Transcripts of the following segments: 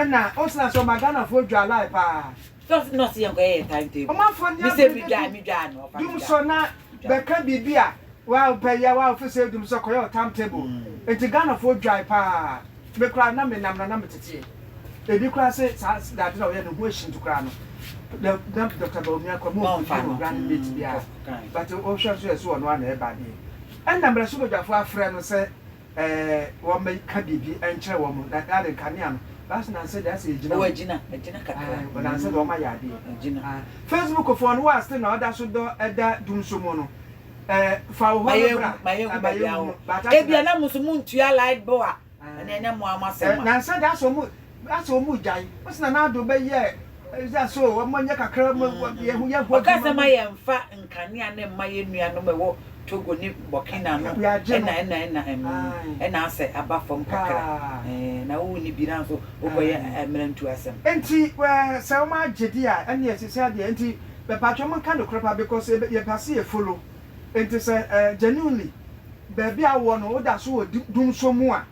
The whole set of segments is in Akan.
na osna so magana for dwala pa just not see your timetable o ma fo nya me dwa no Dumsor na beka bibia wa peya wa office Dumsor koyo timetable enti Ghana for dry pa me kra na me nam na metete e bi kra se that na we no ho ehim to kra no the Dr. Baumia ko mo grand meet bia but o hwe so eso no na e ba ni en na mra so bodwafo afre no se wo me ka bibi enkyere wo mo na dare kanea no that's na say that's ejina o ejina kakra but na say do ma ya de ejina Facebook for no was still na oda so do eda Dumsor mo no fa wo bra e bia na musumu ntua light boa na enya mo amasema na say that's o mu jai what's na do be ye is so wo mo nya kakra mo ye hu ye go ka say ma ye mfa nkania na ma ye nua no mewo Togo ni Burkina no ena ase aba fom kakra na wo ni bi na so wo boye emrantu asem enti se o ma gedi a ene esese ade enti be patcho mo kan dokropa because ye pass ye follow enti se genuinely be bia wo no wo da so Dumsor mu a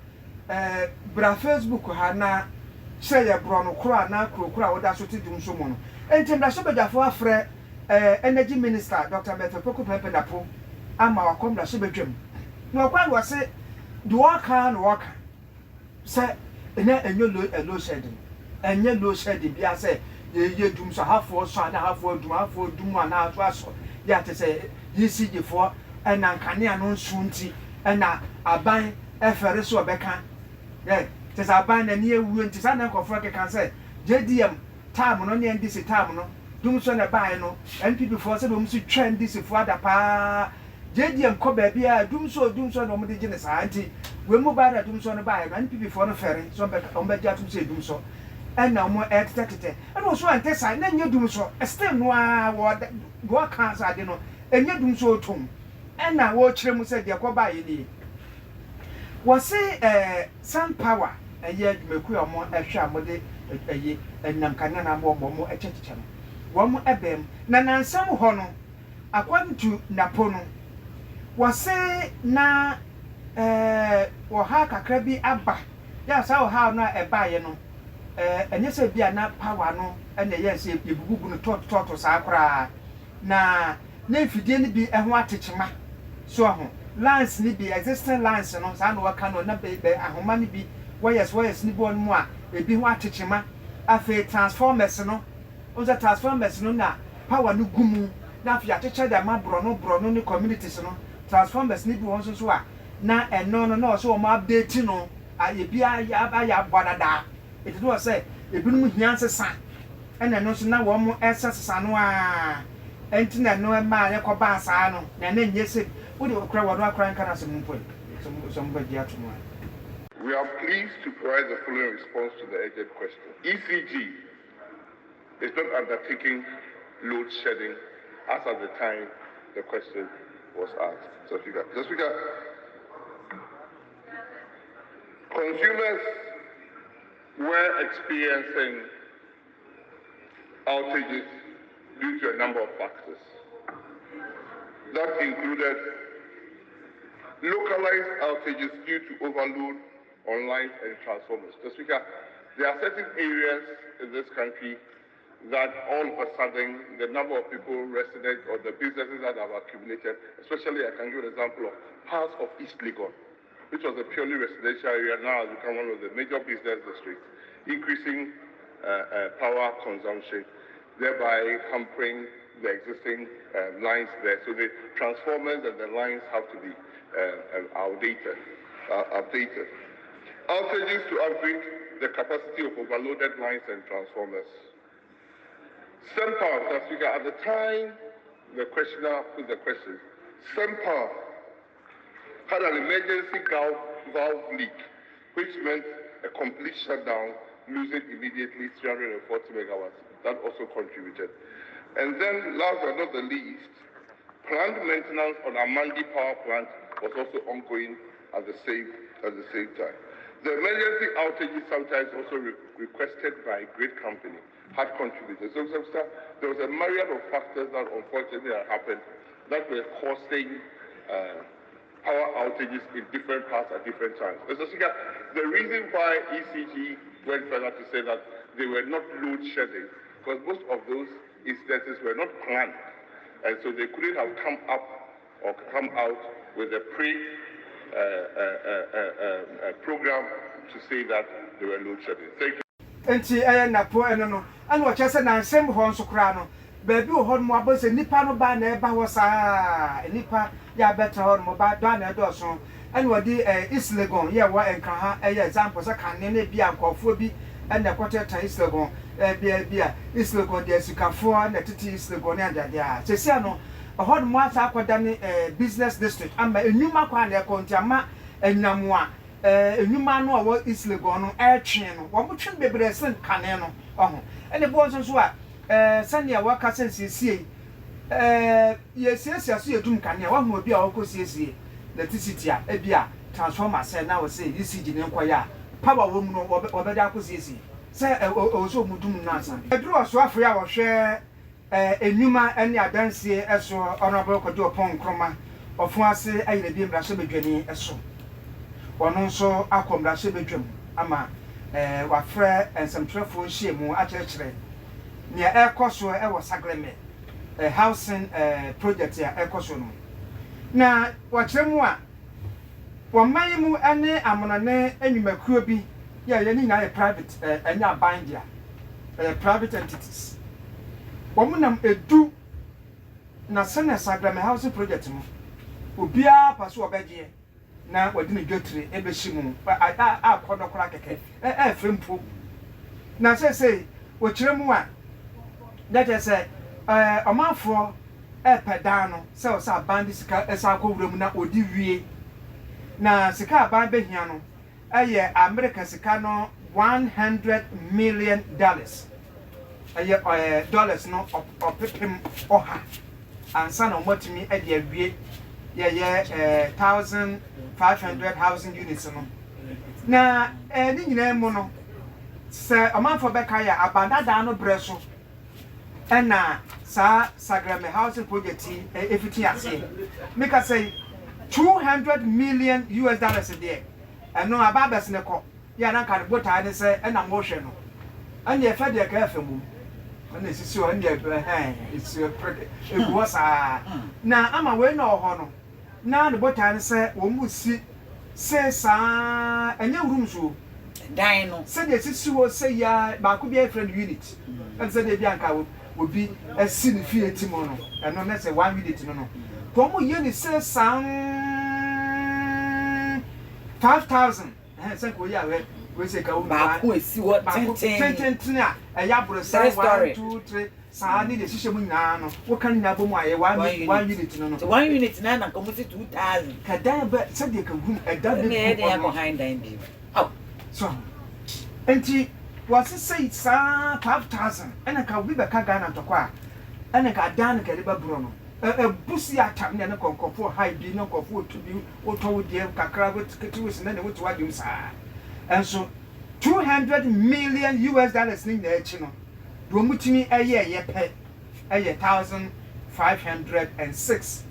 bra Facebook ha na se ye bro no kro na kro wo da so ti Dumsor mu no enti bra so bedafo afre energy minister Dr. Mathew Opoku pepenapo ama wakomla so bedwam no kwa wo se do waka no waka se ena enyo low shedding enye low shedding bia se ye Dumsor hafo so na hafo dum ana so aso ya te se yisije fo ena nkane no nsu nti ena aban efere so obeka ye te se aban na ne ewu nti sa na nkofo keka se JDM time no ne ndisi time no Dumsor na bae no NPP fo se do msi trend disi fo ada pa JDM ko ba bia Dumsor no mo de gine sa anti we mo ba da Dumsor no bae no NPP fo no fere so be on be jatum se Dumsor na mo tete and so ante sa na nya Dumsor still no a wo kan sa de no enya Dumsor tom na wo kire mu se de ko bae ni wo se sun power eye adwumaku omo ehwe amode eye enam kana na mo echecheche no wo mo ebem na nansam ho no according to Napono was na wo ha kakra bi aba ya sa wo ha na eba ye no enye se bia na power no ene ye se ebugugu no toto sa akra na efidie ni bi eho atechema so ho lines ni bi existing lines no sa no waka no na be ahoma ni bi wires ni bo no a ebi ho atechema afa transformers no onza transformers no na power no gumu na fi ateche da ma bro no ni communities no transformers ni bi won so a na eno no na so mo update no ebi ya bodada it do say ebi no hia sesa ena no so na wo mo sesa no a enti na no ma ye ko ba sa no na na nye se wo de okra wo no akra nka na so mo poi so mo bagia to mo. We are pleased to provide the following response to the urgent question. ECG is not undertaking load shedding as at the time the question was asked. So, Speaker, consumers were experiencing outages due to a number of factors. That included localized outages due to overload on lines and transformers. So, Speaker, there are certain areas in this country that all of a sudden the number of people resident or the businesses that have accumulated, especially I can give an example of parts of East Legon, which was a purely residential area, now has become one of the major business districts, increasing power consumption, thereby hampering the existing lines there. So the transformers and the lines have to be updated. Outages to upgrade the capacity of overloaded lines and transformers. SEMPA, Mr. Speaker, at the time the questioner put the question, SEMPA had an emergency valve leak, which meant a complete shutdown, losing immediately 340 megawatts. That also contributed. And then, last but not the least, Plant maintenance on Amandi power plant was also ongoing at the same time. The emergency outages, sometimes also requested by great company, had contributed. So there was a myriad of factors that unfortunately had happened that were causing power outages in different parts at different times. Mr. Speaker, the reason why ECG went further to say that they were not load shedding, because most of those instances were not planned, and so they couldn't have come out with a program to say that they were load shedding. Thank you. Enti na po no and what you say na nsem ho nso kra no baby o ho mo abose nipa no ba na eba ho saa nipa ya better ho mo ba do na do so and what di Islegon ye wa enkraha example say kan ne bia nkofo bi and the quarter time Islegon bia Islegon de sikafo na titi Islegon na dia se se no ho mo asa akoda ne business district ama enuma kwa na kontiama enyamoa enuma no awo Islegon no etwen no wo motwen bebre sen kane no oho ene bo so a sania waka sensie yesiesia so yedum kane wa hu obi a wokosiesie electricity a bia transformer say na we say ECG ne nkoya power wo mu no obeda akosiesie say so mudum na san edro so afia wo hwe enuma ene adansie eso honorable Mathew Oppong Nkrumah ofo ase ayire bi mra so bedwani eso ono nso akomra se bedwam ama wafrɛ ensemtrefo hyiemu akyerɛkyerɛ nea ɛkɔso ɛwɔ Sagleme housing project ya ɛkɔso no na wɔkyerɛ mu a wɔman mu ane amonane anwumakuo bi yɛ ni na private anya bandia private entities wɔn nam edu na sene Sagleme housing project mu obia paso obegye na wadi ne dwotire ebehyimu akodokora keke frempo na say wo kyeremu a that is omanfo pedan no say o band sika esa akowura mu na odi wie na sika ban behia no America sika no $100 million dollars no opepem oha ansa na omotimi e de awie 1,500 housing units no na ni nyina mu no se omanfo beka ya abandada no breso na sa Sagleme housing project efiti ase make say $200 million there no ababes ne ko ya na kan bota ne se na mo hwe no anya fa de ka afemu na sisi o anya it's eguasa na ama we na oho no na the botan say wo mu si say sa enya urumso dan no say the sisi wo say ya ba ko bi friend unit and say dey bi anka obi asi ne fie timo no eno na say 1 unit no no to mo ye ni say sa 5,000 say ko ya we say ka wo ba ko esi wo tenten a ya bro say 1 2 3 sa ni de sise mu nyina no wo kan nya bomu aye 1 unit no no 1 unit na ko mu 2,000 ka dan ba se de ka hu e da de ko behind dan bi so enti was say sa 5,000 ena ka bi be ka Ghana to kwa ena ka dan ka de ba bro no busi atam ne konkofo high bi no konkofo to bi o to de kakra go tiketi wis na ne wo to wadum sa enso $200 million ni na echi no do mutimi eye pe eye 1,506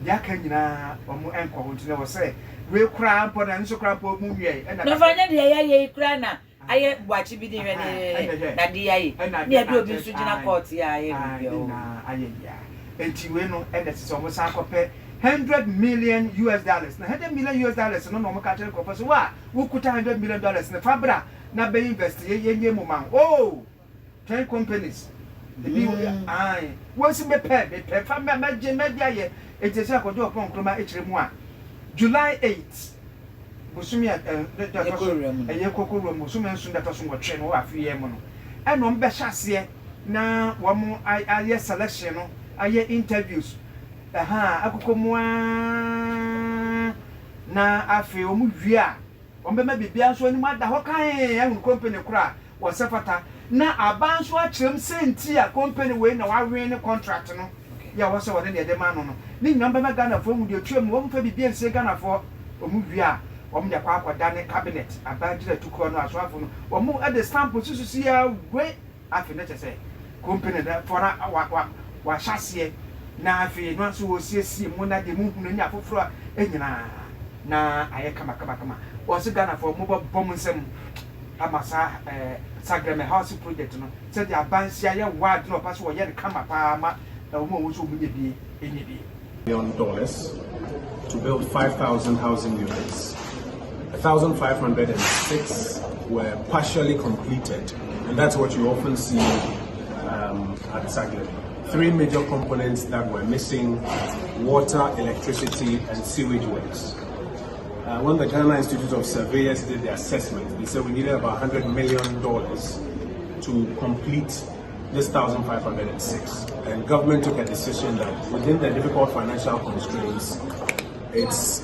ya kan nyina omo enko ho ntine wo say we kura mpo na nso kura mpo mu wie na fanya de ye kura na aye buachi bi de na de aye ne do obi nso gina court ya aye bio na aye ya enti we no e de so mo sa kope $100 million na $100 million no no mo ka tere ko so wa wo kuta $100 million na fabra na be invest ye mo man 10 companies the be ai once me pay fa me media ye etese akodo Oppong Nkrumah echiremu a July 8 busumi eye kokoro busumi nsu data so ngotwe no afi ye mo no eno mbe hyase na wo mo aye selection no aye interviews akokomwa na afi o mu wi a o mbe ma bibia so ani mu ada ho kan ehun company kura wo sefata na abanso akyerem senti a company we na wa win contract no ya wo se wo de ma no no ni nyamba ma Ghana fo mu de tuam wo mfa bibia nsie Ghana fo omu wia de kwa akoda ne cabinet abanjira tukọ no asoafo no omu at the stamp sususu ya we afi ne chese company da fora wa hyase na afi no so wo siesie mu na de mu hunu ni afoforo enyina na aye kama wo se Ghana fo mu bom nsem amasa Sagleme Housing project no se de abansia ye ward no paso wo ye kama pa ma omu wo so mu ye bi $1 million to build 5,000 housing units. 1,506 were partially completed, and that's what you often see at Sagleme. 3 major components that were missing: water, electricity, and sewage works. When the Ghana Institute of Surveyors did the assessment, they said we needed about $100 million to complete this 1,506. And government took a decision that within the difficult financial constraints, it's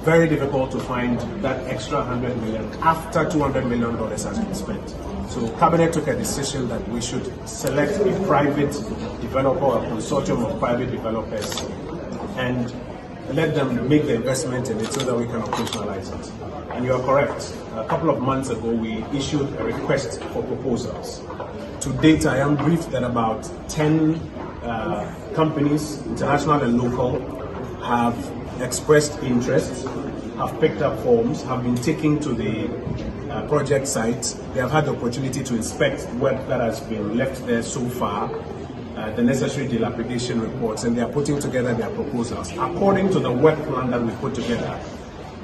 very difficult to find that extra $100 million after $200 million has been spent. So Cabinet took a decision that we should select a private developer, a consortium of private developers, and let them make the investment in it so that we can operationalize it. And you are correct. A couple of months ago, we issued a request for proposals. To date, I am briefed that about 10 companies, international and local, have expressed interest, have picked up forms, have been taken to the project site. They have had the opportunity to inspect work that has been left there so far, the necessary dilapidation reports, and they are putting together their proposals. According to the work plan that we put together,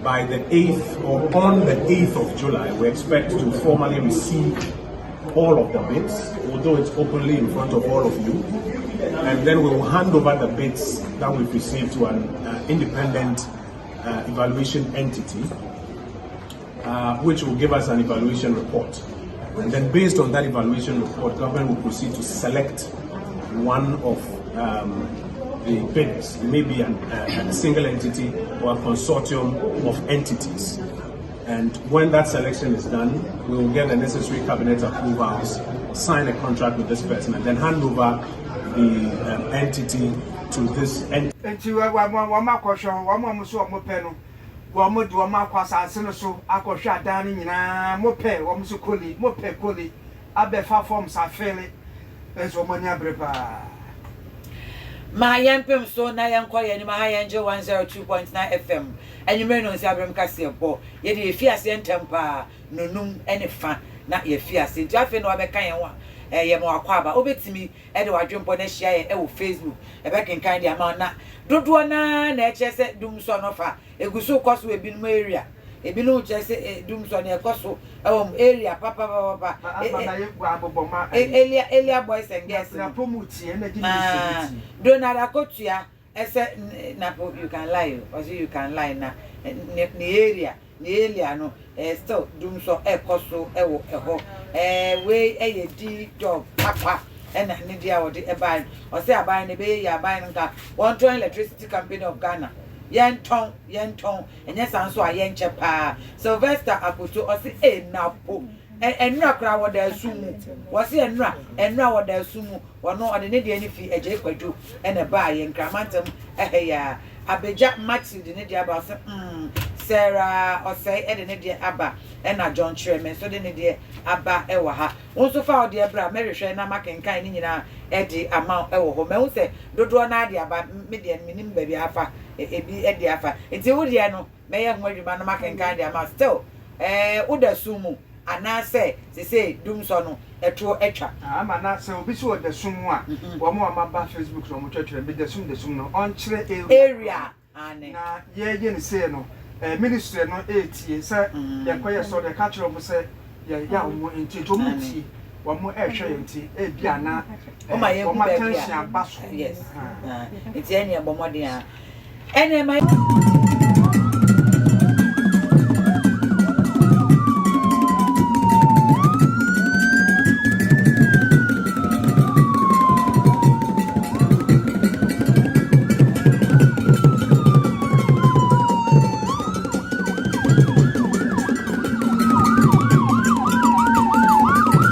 by the 8th or on the 8th of July, we expect to formally receive all of the bids, although it's openly in front of all of you, and then we will hand over the bids that we've received to an independent evaluation entity, which will give us an evaluation report. And then based on that evaluation report, government will proceed to select one of the bidders. It may be a single entity or a consortium of entities. And when that selection is done, we will get the necessary cabinet approvals, sign a contract with this person, and then hand over the entity to this entity. Ma yempem so na yankwa ye ni ma hayenje 102.9 FM enyume no nsi abrem kase bo ye de efiase entempa nonum ene fa na ye fiase nti afi no abeka yen wa ye mo akwaba obetimi e de wadwempo na hia ye e wo Facebook e be kenkan de ama na dodo na echese Dumsor no fa eguso koso we binum area ebinu chese Dumsor na ekoso area papa elia boys and girls na promote na Donald Akotua ese na you can lie or you can lie na area no still Dumsor ekoso ewo eho we di job papa na ne dia wo de eban o se aban ne be ya aban nka 120 electricity company of Ghana yenton enye sanso a yenche pa Sylvester Akoto o se napo enra kra wo da sumu wo se enra wo da sumu wono ode ne de ani fi eje kwadwo ene ba ye nkramantem ya abeja Mathew de ne de aba se Sarah o say ede ne de aba ena John Treme so de ne de aba e wa ha won so fa ode ebra merehwe na makenkan ni nyina ede ama e wo ho me wo se dodo na ade aba me de minim ba bi afa ebi ede afa enti wo de no me ye ho adwuma na makenkan de ama still wo da sumu ana say Dumsor no eto etwa ama na say obi so da sumu a wo mo amaba Facebook no mo twetwe be da sum no on kire area ane na ye ne say no ministry no etie say ye koye so de catch them say ya wo enti to muti wo mo ehwe enti e bia na o ma ye ku be bia yes enti ene bomodin a ene ma